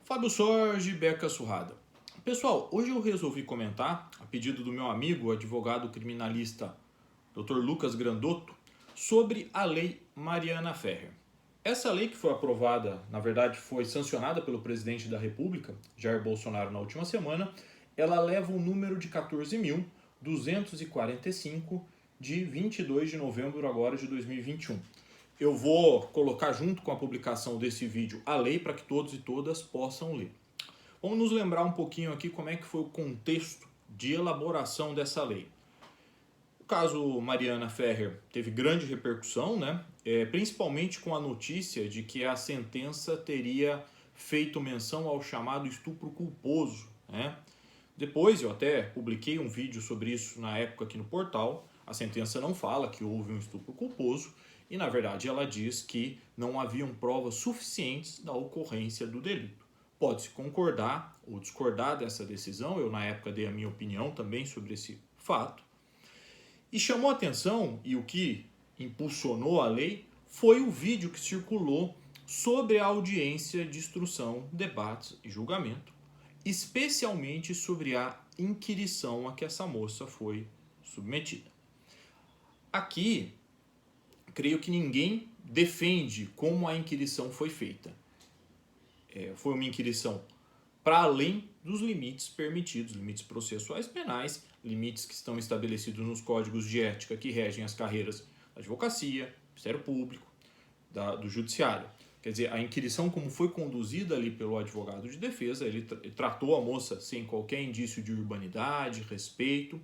Fábio Sorge, Beca Surrada. Pessoal, hoje eu resolvi comentar, a pedido do meu amigo, o advogado criminalista Dr. Lucas Grandotto, sobre a Lei Mariana Ferrer. Essa lei que foi aprovada, na verdade foi sancionada pelo presidente da República, Jair Bolsonaro, na última semana, ela leva o número de 14.245 de 22 de novembro agora de 2021. Eu vou colocar junto com a publicação desse vídeo a lei para que todos e todas possam ler. Vamos nos lembrar um pouquinho aqui como é que foi o contexto de elaboração dessa lei. O caso Mariana Ferrer teve grande repercussão, né? Principalmente com a notícia de que a sentença teria feito menção ao chamado estupro culposo, né? Depois eu até publiquei um vídeo sobre isso na época aqui no portal. A sentença não fala que houve um estupro culposo e, na verdade, ela diz que não haviam provas suficientes da ocorrência do delito. Pode-se concordar ou discordar dessa decisão, eu na época dei a minha opinião também sobre esse fato. E chamou a atenção, e o que impulsionou a lei, foi o vídeo que circulou sobre a audiência de instrução, debates e julgamento, especialmente sobre a inquirição a que essa moça foi submetida. Aqui, creio que ninguém defende como a inquirição foi feita. Foi uma inquirição para além dos limites permitidos, limites processuais penais, limites que estão estabelecidos nos códigos de ética que regem as carreiras da advocacia, do Ministério Público, do Judiciário. Quer dizer, a inquirição como foi conduzida ali pelo advogado de defesa, ele tratou a moça sem qualquer indício de urbanidade, respeito,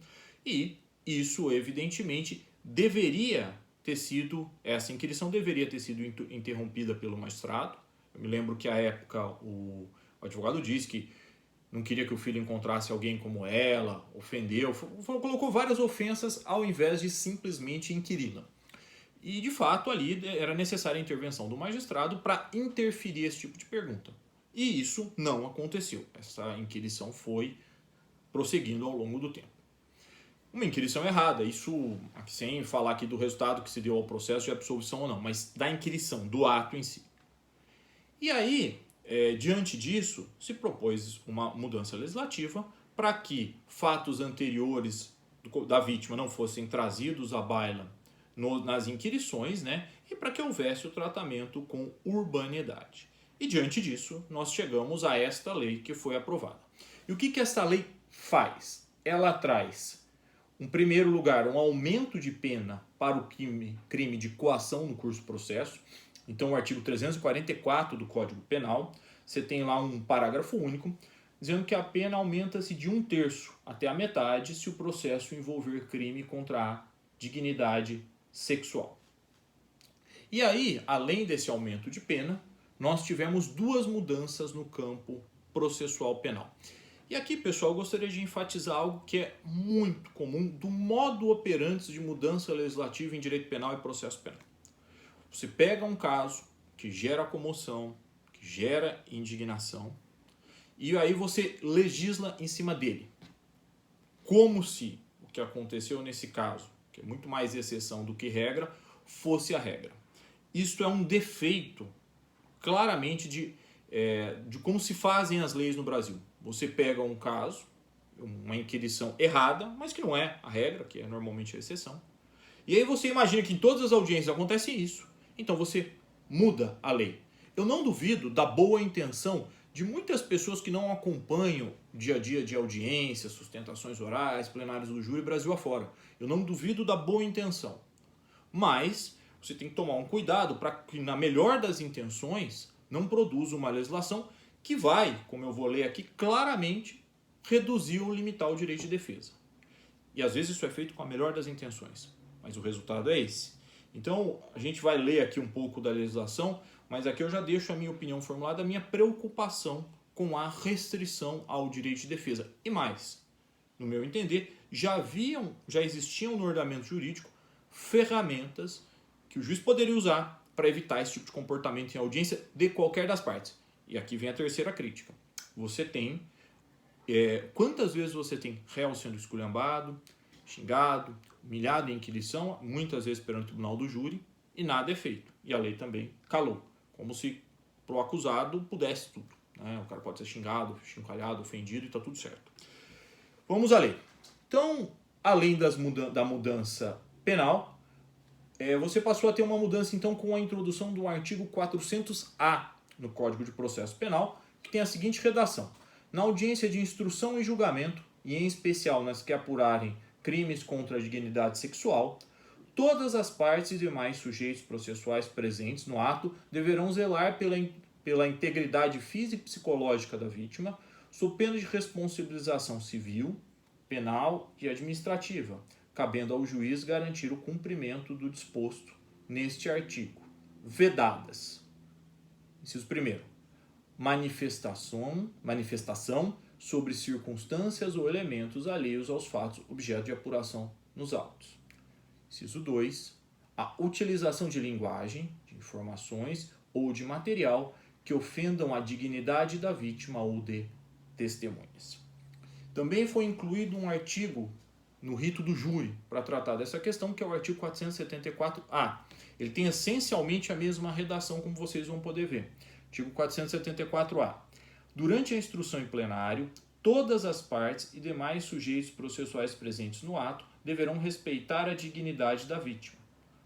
e isso evidentemente essa inquirição deveria ter sido interrompida pelo magistrado. Eu me lembro que à época o advogado disse que não queria que o filho encontrasse alguém como ela, ofendeu, colocou várias ofensas ao invés de simplesmente inquiri-la. E de fato ali era necessária a intervenção do magistrado para interferir esse tipo de pergunta. E isso não aconteceu. Essa inquirição foi prosseguindo ao longo do tempo. Uma inquirição errada, isso sem falar aqui do resultado que se deu ao processo de absolvição ou não, mas da inquirição, do ato em si. E aí, diante disso, se propôs uma mudança legislativa para que fatos anteriores da vítima não fossem trazidos à baila nas inquirições, né? E para que houvesse o tratamento com urbanidade. E diante disso, nós chegamos a esta lei que foi aprovada. E o que esta lei faz? Ela traz, em primeiro lugar, um aumento de pena para o crime de coação no curso do processo. Então, o artigo 344 do Código Penal, você tem lá um parágrafo único, dizendo que a pena aumenta-se de 1/3 até a metade se o processo envolver crime contra a dignidade sexual. E aí, além desse aumento de pena, nós tivemos duas mudanças no campo processual penal. E aqui, pessoal, eu gostaria de enfatizar algo que é muito comum do modo operante de mudança legislativa em direito penal e processo penal. Você pega um caso que gera comoção, que gera indignação, e aí você legisla em cima dele. Como se o que aconteceu nesse caso, que é muito mais exceção do que regra, fosse a regra. Isto é um defeito, claramente, de como se fazem as leis no Brasil. Você pega um caso, uma inquirição errada, mas que não é a regra, que é normalmente a exceção, e aí você imagina que em todas as audiências acontece isso. Então você muda a lei. Eu não duvido da boa intenção de muitas pessoas que não acompanham o dia a dia de audiências, sustentações orais, plenários do júri Brasil afora. Eu não duvido da boa intenção. Mas você tem que tomar um cuidado para que, na melhor das intenções, não produza uma legislação que vai, como eu vou ler aqui, claramente reduzir ou limitar o direito de defesa. E às vezes isso é feito com a melhor das intenções, mas o resultado é esse. Então, a gente vai ler aqui um pouco da legislação, mas aqui eu já deixo a minha opinião formulada, a minha preocupação com a restrição ao direito de defesa. E mais, no meu entender, já existiam no ordenamento jurídico ferramentas que o juiz poderia usar para evitar esse tipo de comportamento em audiência de qualquer das partes. E aqui vem a terceira crítica. Você tem... quantas vezes você tem réu sendo esculhambado, xingado, humilhado em inquirição, muitas vezes perante o tribunal do júri, e nada é feito. E a lei também calou, como se pro acusado pudesse tudo. né? O cara pode ser xingado, chincalhado, ofendido e está tudo certo. Vamos à lei. Então, além da mudança penal, você passou a ter uma mudança então com a introdução do artigo 400-A no Código de Processo Penal, que tem a seguinte redação: na audiência de instrução e julgamento, e em especial nas que apurarem crimes contra a dignidade sexual, todas as partes e demais sujeitos processuais presentes no ato deverão zelar pela integridade física e psicológica da vítima, sob pena de responsabilização civil, penal e administrativa, cabendo ao juiz garantir o cumprimento do disposto neste artigo. Vedadas. Inciso 1º. Manifestação sobre circunstâncias ou elementos alheios aos fatos objeto de apuração nos autos. Inciso 2. A utilização de linguagem, de informações ou de material que ofendam a dignidade da vítima ou de testemunhas. Também foi incluído um artigo no rito do júri para tratar dessa questão, que é o artigo 474-A. Ele tem essencialmente a mesma redação, como vocês vão poder ver. Artigo 474-A. Durante a instrução em plenário, todas as partes e demais sujeitos processuais presentes no ato deverão respeitar a dignidade da vítima,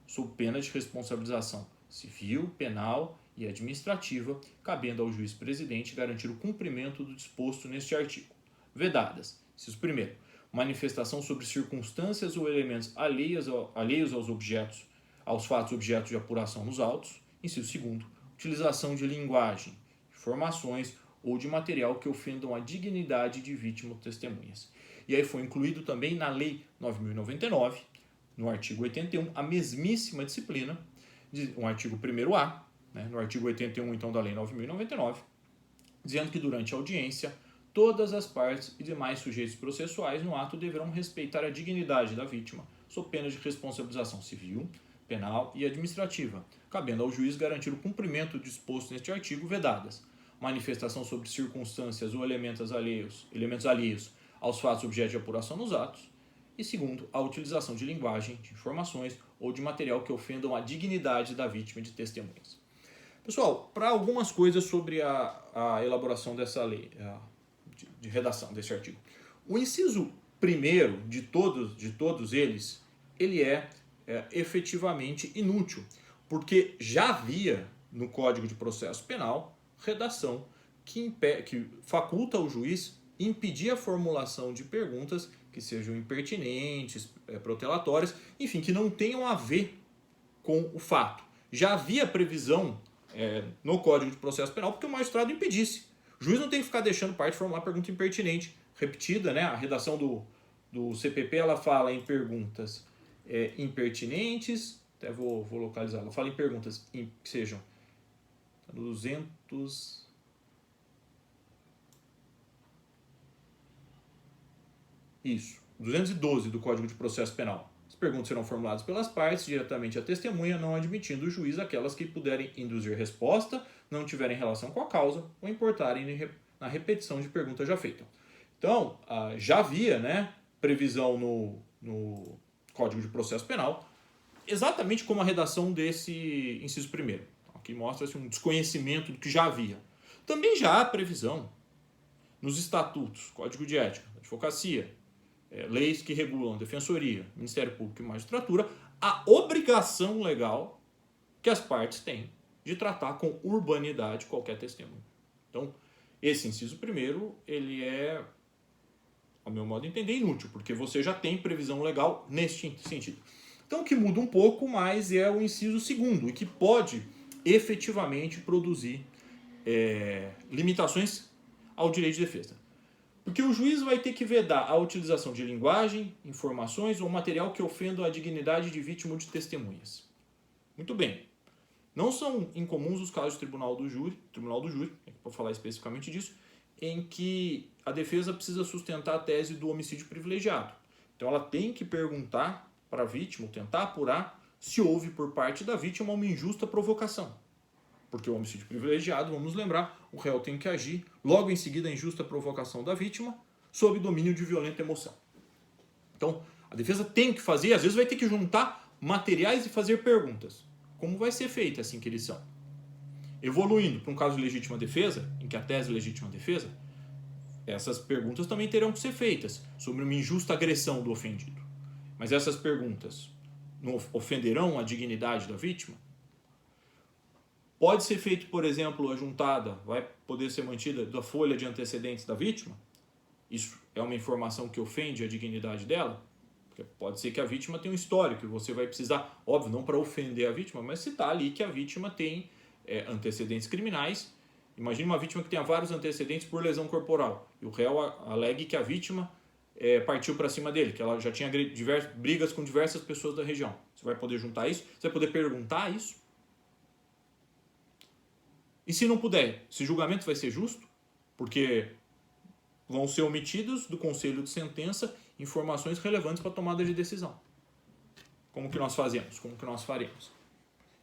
sob pena de responsabilização civil, penal e administrativa, cabendo ao juiz presidente garantir o cumprimento do disposto neste artigo. Vedadas. Inciso 1º. Manifestação sobre circunstâncias ou elementos alheios aos fatos objetos de apuração nos autos. Inciso 2º. Utilização de linguagem, informações ou de material que ofendam a dignidade de vítima ou testemunhas. E aí foi incluído também na Lei 9.099, no artigo 81, a mesmíssima disciplina, um artigo 1º-A, né, no artigo 81 então da Lei 9.099, dizendo que durante a audiência, todas as partes e demais sujeitos processuais no ato deverão respeitar a dignidade da vítima, sob pena de responsabilização civil, penal e administrativa, cabendo ao juiz garantir o cumprimento do disposto neste artigo, vedadas: manifestação sobre circunstâncias ou elementos alheios aos fatos objeto de apuração nos atos, e segundo, a utilização de linguagem, de informações ou de material que ofendam a dignidade da vítima e de testemunhas. Pessoal, para algumas coisas sobre a elaboração dessa lei, de redação desse artigo. O inciso 1º de todos eles, ele é efetivamente inútil, porque já havia no Código de Processo Penal redação que faculta ao juiz impedir a formulação de perguntas que sejam impertinentes, protelatórias, enfim, que não tenham a ver com o fato. Já havia previsão no Código de Processo Penal porque o magistrado impedisse. O juiz não tem que ficar deixando parte formular pergunta impertinente, repetida, né? A redação do CPP ela fala em perguntas impertinentes, até vou localizar, ela fala em perguntas que sejam 212 do Código de Processo Penal. As perguntas serão formuladas pelas partes diretamente à testemunha, não admitindo o juiz aquelas que puderem induzir resposta, não tiverem relação com a causa ou importarem na repetição de pergunta já feita. Então, já havia, né, previsão no Código de Processo Penal, exatamente como a redação desse inciso 1º. Aqui mostra-se um desconhecimento do que já havia. Também já há previsão nos estatutos, Código de Ética, Advocacia, leis que regulam a Defensoria, Ministério Público e Magistratura, a obrigação legal que as partes têm de tratar com urbanidade qualquer testemunho. Então, esse inciso 1º, ele é, ao meu modo de entender, inútil, porque você já tem previsão legal neste sentido. Então, o que muda um pouco mais é o inciso 2º, e que pode efetivamente produzir limitações ao direito de defesa. Porque o juiz vai ter que vedar a utilização de linguagem, informações ou material que ofendam a dignidade de vítima ou de testemunhas. Muito bem. Não são incomuns os casos de tribunal do júri, para falar especificamente disso, em que a defesa precisa sustentar a tese do homicídio privilegiado. Então ela tem que perguntar para a vítima, ou tentar apurar, se houve por parte da vítima uma injusta provocação. Porque o homicídio privilegiado, vamos lembrar, o réu tem que agir logo em seguida a injusta provocação da vítima sob domínio de violenta emoção. Então, a defesa tem que fazer, às vezes vai ter que juntar materiais e fazer perguntas. Como vai ser feita essa inquirição? Evoluindo para um caso de legítima defesa, em que a tese é legítima defesa, essas perguntas também terão que ser feitas sobre uma injusta agressão do ofendido. Mas essas perguntas não ofenderão a dignidade da vítima? Pode ser feito, por exemplo, a juntada, vai poder ser mantida da folha de antecedentes da vítima? Isso é uma informação que ofende a dignidade dela? Porque pode ser que a vítima tenha um histórico e você vai precisar, óbvio, não para ofender a vítima, mas citar ali que a vítima tem antecedentes criminais. Imagine uma vítima que tenha vários antecedentes por lesão corporal e o réu alegue que a vítima partiu para cima dele, que ela já tinha brigas com diversas pessoas da região. Você vai poder juntar isso? Você vai poder perguntar isso? E se não puder, esse julgamento vai ser justo? Porque vão ser omitidos do conselho de sentença informações relevantes para a tomada de decisão. Como que nós fazemos? Como que nós faremos?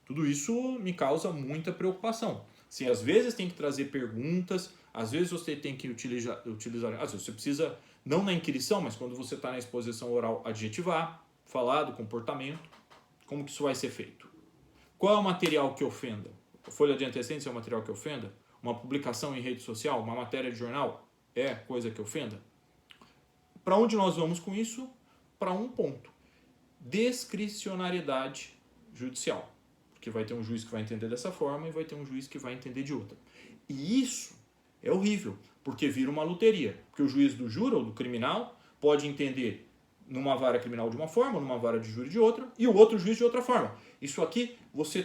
Tudo isso me causa muita preocupação. Se às vezes tem que trazer perguntas, às vezes você tem que utilizar às vezes você precisa, não na inquirição, mas quando você está na exposição oral, adjetivar, falar do comportamento, como que isso vai ser feito? Qual é o material que ofenda? A folha de antecedentes é o material que ofenda? Uma publicação em rede social, uma matéria de jornal é coisa que ofenda? Para onde nós vamos com isso? Para um ponto. Discricionariedade judicial. Porque vai ter um juiz que vai entender dessa forma e vai ter um juiz que vai entender de outra. E isso é horrível, porque vira uma loteria. Porque o juiz do júri ou do criminal pode entender numa vara criminal de uma forma, numa vara de júri de outra, e o outro juiz de outra forma. Isso aqui você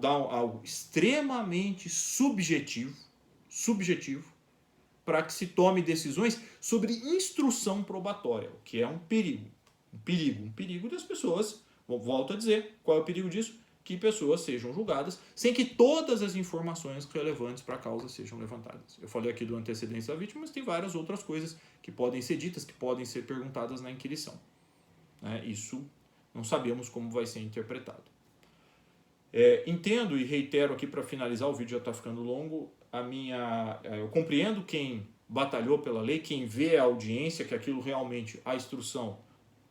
dá algo extremamente subjetivo, para que se tome decisões sobre instrução probatória, o que é um perigo. Um perigo das pessoas, volto a dizer, qual é o perigo disso? Que pessoas sejam julgadas sem que todas as informações relevantes para a causa sejam levantadas. Eu falei aqui do antecedente da vítima, mas tem várias outras coisas que podem ser ditas, que podem ser perguntadas na inquirição. Isso não sabemos como vai ser interpretado. Entendo e reitero aqui para finalizar, o vídeo já está ficando longo, eu compreendo quem batalhou pela lei, quem vê a audiência, que aquilo realmente, a instrução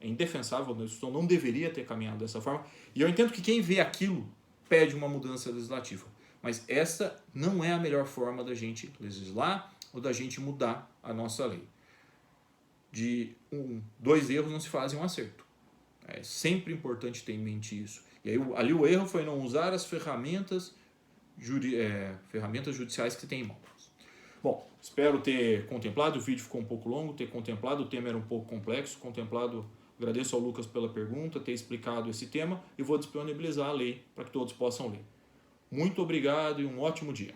é indefensável, a instrução não deveria ter caminhado dessa forma, e eu entendo que quem vê aquilo pede uma mudança legislativa, mas essa não é a melhor forma da gente legislar ou da gente mudar a nossa lei. Dois erros não se fazem um acerto. É sempre importante ter em mente isso. E aí, ali o erro foi não usar as ferramentas judiciais que você tem em mãos. Bom, espero ter contemplado, o vídeo ficou um pouco longo, ter contemplado, o tema era um pouco complexo, agradeço ao Lucas pela pergunta, ter explicado esse tema e vou disponibilizar a lei para que todos possam ler. Muito obrigado e um ótimo dia.